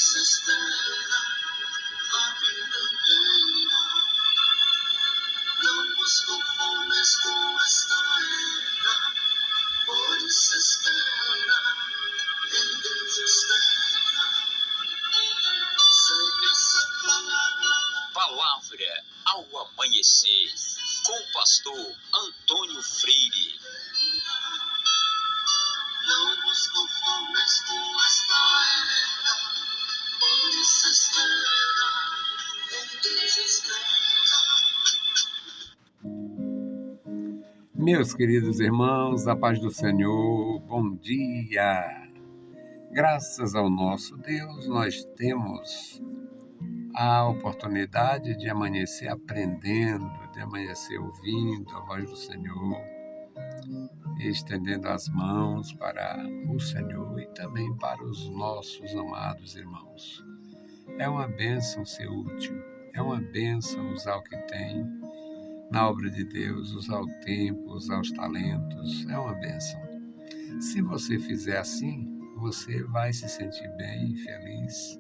se espera a vida inteira. Não vos conformes com esta era, pois se espera em Deus espera. Segue essa palavra. Palavra ao amanhecer, com o pastor Antônio Freire. Não vos conformes com esta era, pois se espera em Deus espera. Meus queridos irmãos, a paz do Senhor, bom dia! Graças ao nosso Deus, nós temos a oportunidade de amanhecer aprendendo, de amanhecer ouvindo a voz do Senhor, estendendo as mãos para o Senhor e também para os nossos amados irmãos. É uma bênção ser útil, é uma bênção usar o que tem na obra de Deus, usar o tempo, usar os talentos, é uma bênção. Se você fizer assim, você vai se sentir bem, feliz,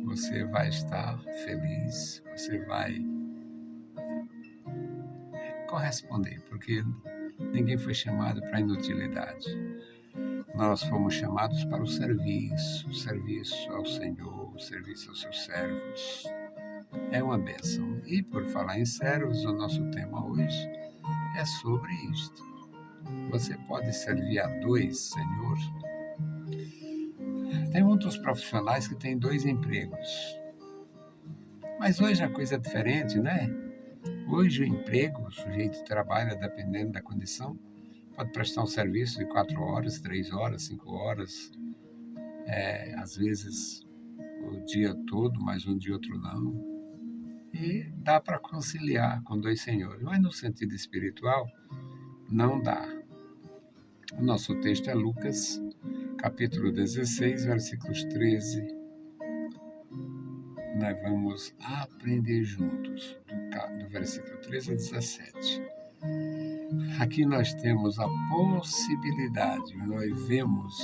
você vai estar feliz, você vai corresponder, porque ninguém foi chamado para inutilidade. Nós fomos chamados para o serviço ao Senhor, o serviço aos seus servos. É uma bênção. E por falar em servos, o nosso tema hoje é sobre isto. Você pode servir a dois, Senhor? Tem muitos profissionais que têm 2 empregos. Mas hoje a coisa é diferente, né? Hoje o emprego, o sujeito trabalha dependendo da condição, pode prestar um serviço de 4 horas, 3 horas, 5 horas, às vezes o dia todo, mas um dia outro não. E dá para conciliar com 2 senhores, mas no sentido espiritual não dá. O nosso texto é Lucas, capítulo 16, versículos 13. Nós vamos aprender juntos, do versículo 13 a 17. Aqui nós temos a possibilidade, nós vemos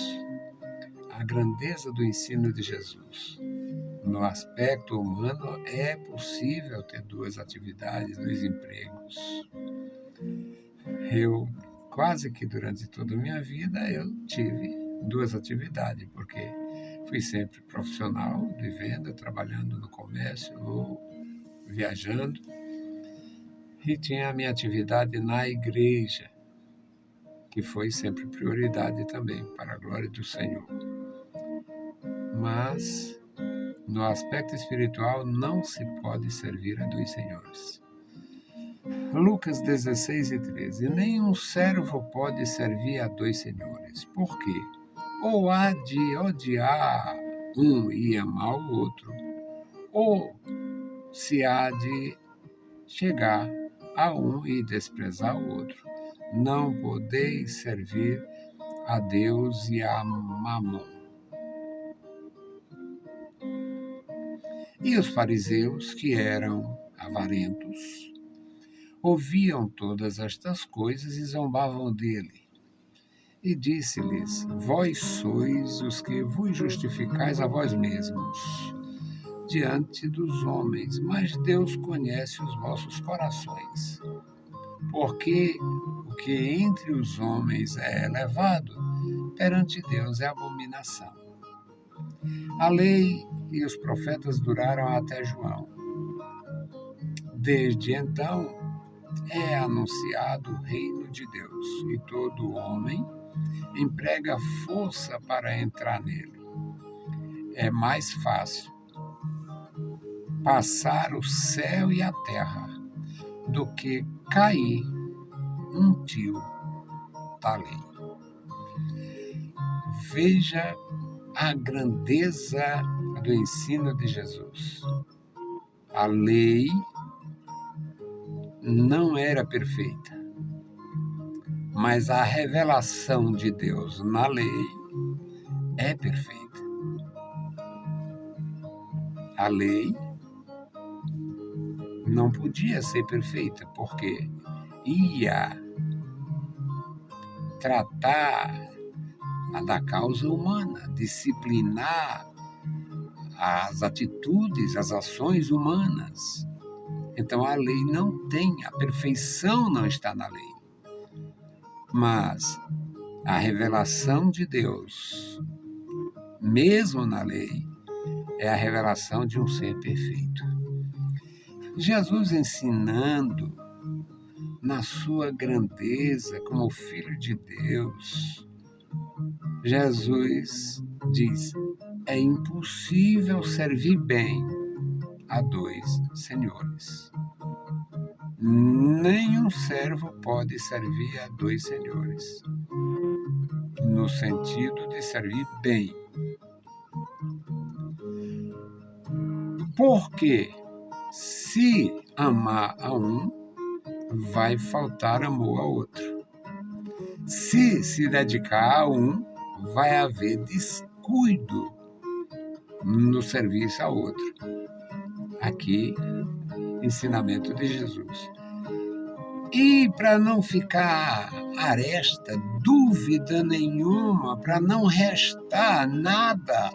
a grandeza do ensino de Jesus. No aspecto humano, é possível ter 2 atividades, 2 empregos. Eu, quase que durante toda a minha vida, eu tive 2 atividades, porque fui sempre profissional de venda, trabalhando no comércio ou viajando. E tinha a minha atividade na igreja, que foi sempre prioridade também, para a glória do Senhor. Mas no aspecto espiritual, não se pode servir a 2 senhores. Lucas 16 e 13. Nenhum servo pode servir a 2 senhores. Por quê? Ou há de odiar um e amar o outro, ou se há de chegar a um e desprezar o outro. Não podeis servir a Deus e a Mamon. E os fariseus, que eram avarentos, ouviam todas estas coisas e zombavam dele. E disse-lhes: Vós sois os que vos justificais a vós mesmos diante dos homens, mas Deus conhece os vossos corações. Porque o que entre os homens é elevado, perante Deus é abominação. A lei e os profetas duraram até João. Desde então é anunciado o reino de Deus, e todo homem emprega força para entrar nele. É mais fácil passar o céu e a terra do que cair um tio da lei. Veja a grandeza do ensino de Jesus. A lei não era perfeita, mas a revelação de Deus na lei é perfeita. A lei não podia ser perfeita, porque ia tratar da causa humana, disciplinar as atitudes, as ações humanas. Então a lei não tem, a perfeição não está na lei. Mas a revelação de Deus, mesmo na lei, é a revelação de um ser perfeito. Jesus ensinando na sua grandeza como Filho de Deus, Jesus diz: é impossível servir bem a dois senhores. Nenhum servo pode servir a dois senhores, no sentido de servir bem. Porque se amar a um, vai faltar amor ao outro. Se dedicar a um, vai haver descuido no serviço ao outro. Aqui, ensinamento de Jesus. E para não ficar aresta, dúvida nenhuma, para não restar nada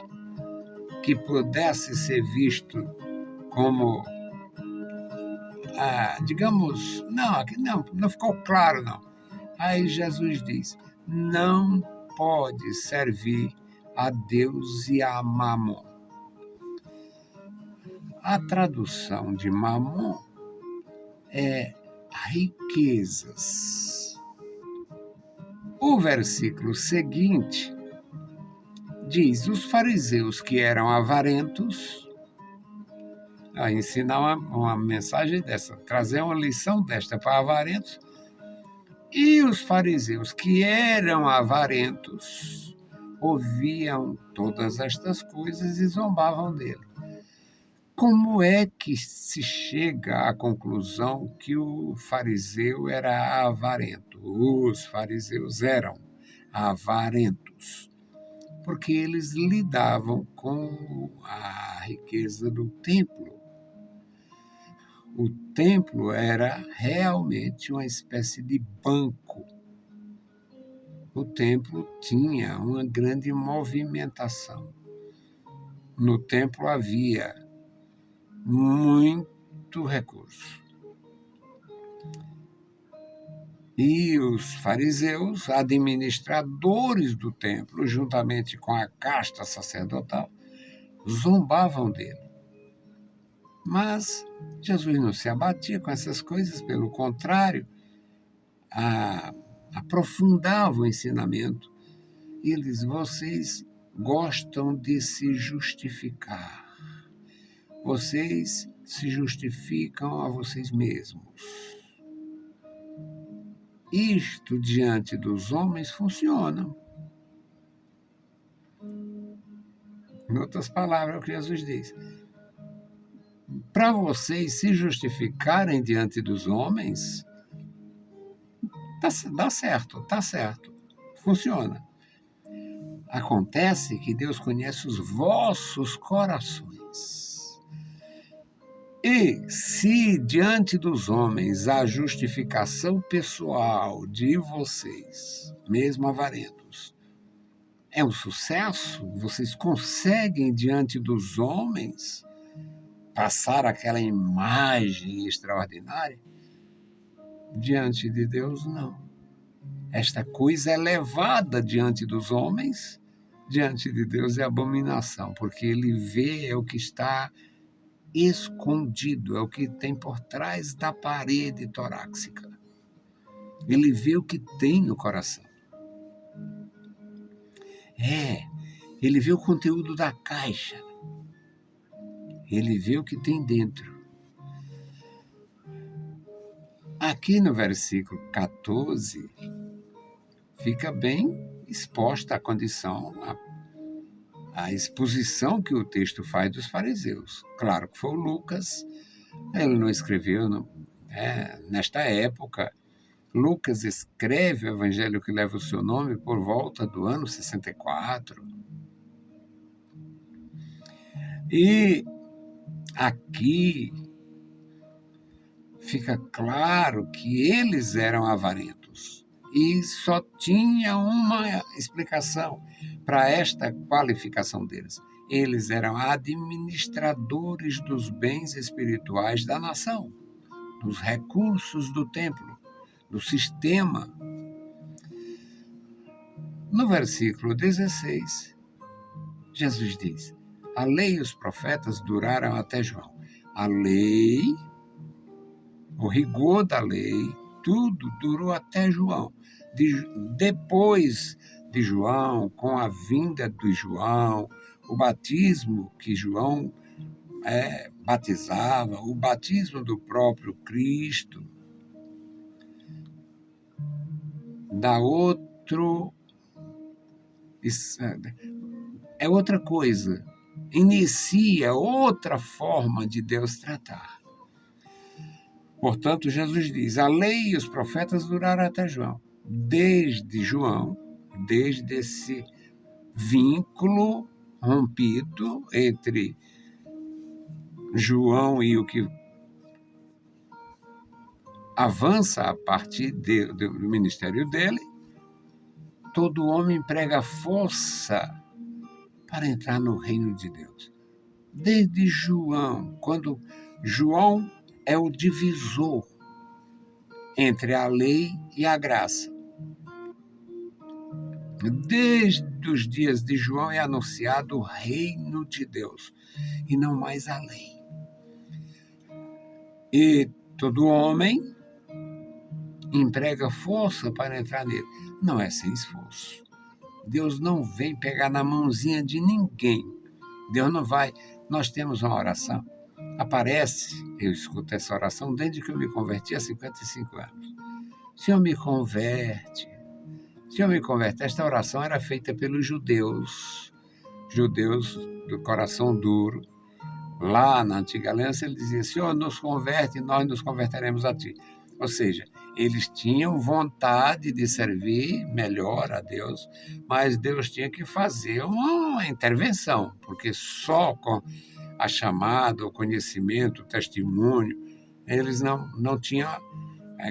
que pudesse ser visto como, digamos, aqui não ficou claro, não. Aí Jesus diz: não pode servir a Deus e a Mamon. A tradução de Mamon é riquezas. O versículo seguinte diz: os fariseus que eram avarentos, a ensinar uma mensagem dessa, trazer uma lição desta para avarentos, e os fariseus que eram avarentos ouviam todas estas coisas e zombavam dele. Como é que se chega à conclusão que o fariseu era avarento? Os fariseus eram avarentos, porque eles lidavam com a riqueza do templo. O templo era realmente uma espécie de banco. O templo tinha uma grande movimentação. No templo havia muito recurso. E os fariseus, administradores do templo, juntamente com a casta sacerdotal, zombavam dele. Mas Jesus não se abatia com essas coisas, pelo contrário, aprofundava o ensinamento. E ele diz: vocês gostam de se justificar. Vocês se justificam a vocês mesmos. Isto diante dos homens funciona. Em outras palavras, é o que Jesus diz. Para vocês se justificarem diante dos homens, dá certo, tá certo, funciona. Acontece que Deus conhece os vossos corações. E se diante dos homens a justificação pessoal de vocês, mesmo avarentos, é um sucesso, vocês conseguem diante dos homens passar aquela imagem extraordinária, diante de Deus não. Esta coisa é levada diante dos homens, diante de Deus é abominação, porque ele vê o que está escondido, é o que tem por trás da parede torácica. Ele vê o que tem no coração. Ele vê o conteúdo da caixa. Ele vê o que tem dentro. Aqui no versículo 14, fica bem exposta a condição, a exposição que o texto faz dos fariseus. Claro que foi o Lucas, ele não escreveu nesta época. Lucas escreve o evangelho que leva o seu nome por volta do ano 64. E aqui fica claro que eles eram avarentos e só tinha uma explicação para esta qualificação deles. Eles eram administradores dos bens espirituais da nação, dos recursos do templo, do sistema. No versículo 16, Jesus diz: a lei e os profetas duraram até João. A lei, o rigor da lei, tudo durou até João. Depois de João, com a vinda de João, o batismo que João batizava, o batismo do próprio Cristo, dá outro... é outra coisa. Inicia outra forma de Deus tratar. Portanto, Jesus diz, a lei e os profetas duraram até João. Desde João, desde esse vínculo rompido entre João e o que avança a partir do ministério dele, todo homem emprega força para entrar no reino de Deus. Desde João, quando João é o divisor entre a lei e a graça. Desde os dias de João é anunciado o reino de Deus e não mais a lei. E todo homem emprega força para entrar nele. Não é sem esforço. Deus não vem pegar na mãozinha de ninguém. Deus não vai. Nós temos uma oração. Aparece, eu escuto essa oração desde que eu me converti há 55 anos. Senhor, me converte. Senhor, me converte. Esta oração era feita pelos judeus do coração duro. Lá na antiga aliança, ele dizia, Senhor, nos converte e nós nos converteremos a ti. Ou seja, eles tinham vontade de servir melhor a Deus, mas Deus tinha que fazer uma intervenção, porque só com a chamada, o conhecimento, o testemunho, eles não tinham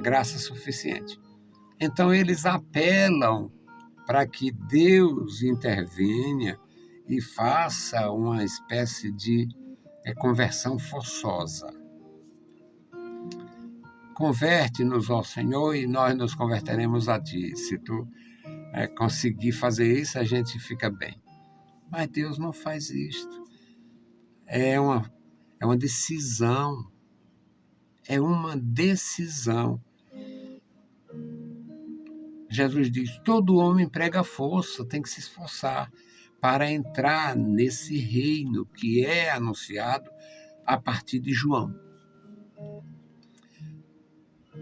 graça suficiente. Então, eles apelam para que Deus intervenha e faça uma espécie de conversão forçosa. Converte-nos ao Senhor e nós nos converteremos a ti. Se tu conseguir fazer isso, a gente fica bem. Mas Deus não faz isto. É uma decisão. É uma decisão. Jesus diz, todo homem emprega força, tem que se esforçar para entrar nesse reino que é anunciado a partir de João.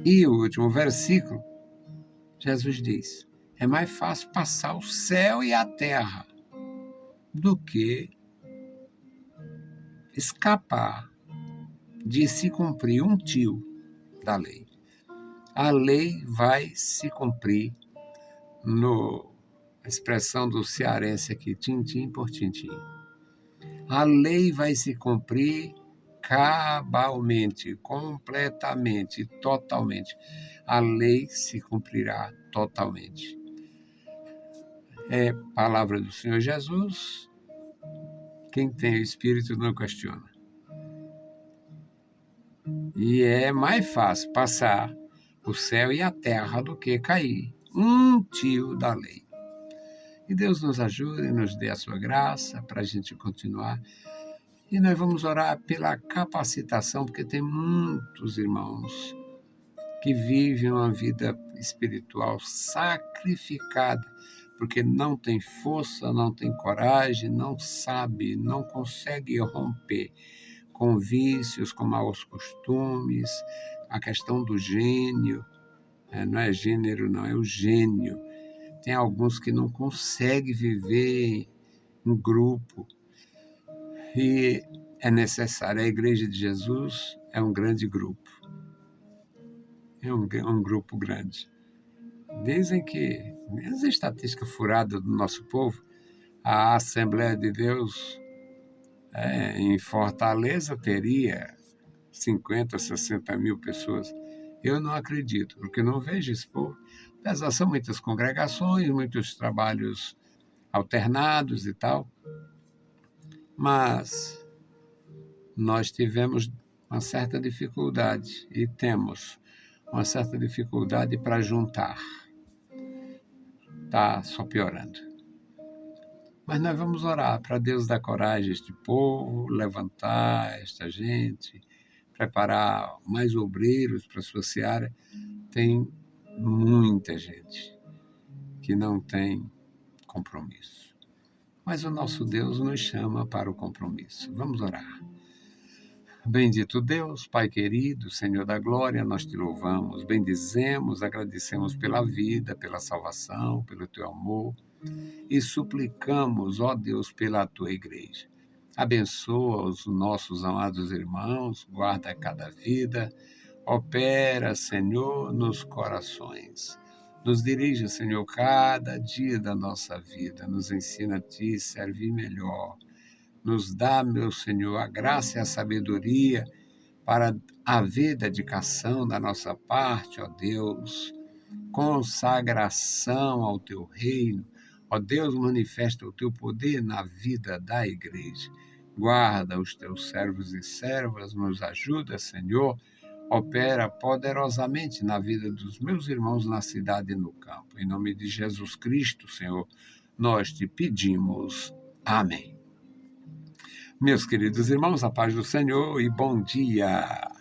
E o último versículo, Jesus diz, é mais fácil passar o céu e a terra do que escapar de se cumprir um tio da lei. A lei vai se cumprir, a expressão do cearense aqui, tintim por tintim. A lei vai se cumprir cabalmente, completamente, totalmente. A lei se cumprirá totalmente. É palavra do Senhor Jesus. Quem tem o Espírito não questiona. E é mais fácil passar o céu e a terra do que cair um tio da lei. E Deus nos ajude e nos dê a sua graça para a gente continuar. E nós vamos orar pela capacitação, porque tem muitos irmãos que vivem uma vida espiritual sacrificada, porque não tem força, não tem coragem, não sabe, não consegue romper com vícios, com maus costumes, a questão do gênio, não é gênero, não, é o gênio. Tem alguns que não conseguem viver em grupo. E é necessário. A Igreja de Jesus é um grande grupo. É um grupo grande. Dizem que, as estatísticas furadas do nosso povo, a Assembleia de Deus em Fortaleza teria 50, 60 mil pessoas. Eu não acredito, porque não vejo esse povo. Apesar, são muitas congregações, muitos trabalhos alternados e tal. Mas nós tivemos uma certa dificuldade e temos uma certa dificuldade para juntar. Está só piorando. Mas nós vamos orar para Deus dar coragem a este povo, levantar esta gente, preparar mais obreiros para a sua seara. Tem muita gente que não tem compromisso. Mas o nosso Deus nos chama para o compromisso. Vamos orar. Bendito Deus, Pai querido, Senhor da glória, nós te louvamos, bendizemos, agradecemos pela vida, pela salvação, pelo teu amor e suplicamos, ó Deus, pela tua igreja. Abençoa os nossos amados irmãos, guarda cada vida, opera, Senhor, nos corações. Nos dirija, Senhor, cada dia da nossa vida, nos ensina a ti servir melhor. Nos dá, meu Senhor, a graça e a sabedoria para haver dedicação da nossa parte, ó Deus, consagração ao teu reino. Ó Deus, manifesta o teu poder na vida da igreja. Guarda os teus servos e servas, nos ajuda, Senhor, opera poderosamente na vida dos meus irmãos na cidade e no campo. Em nome de Jesus Cristo, Senhor, nós te pedimos. Amém. Meus queridos irmãos, a paz do Senhor e bom dia.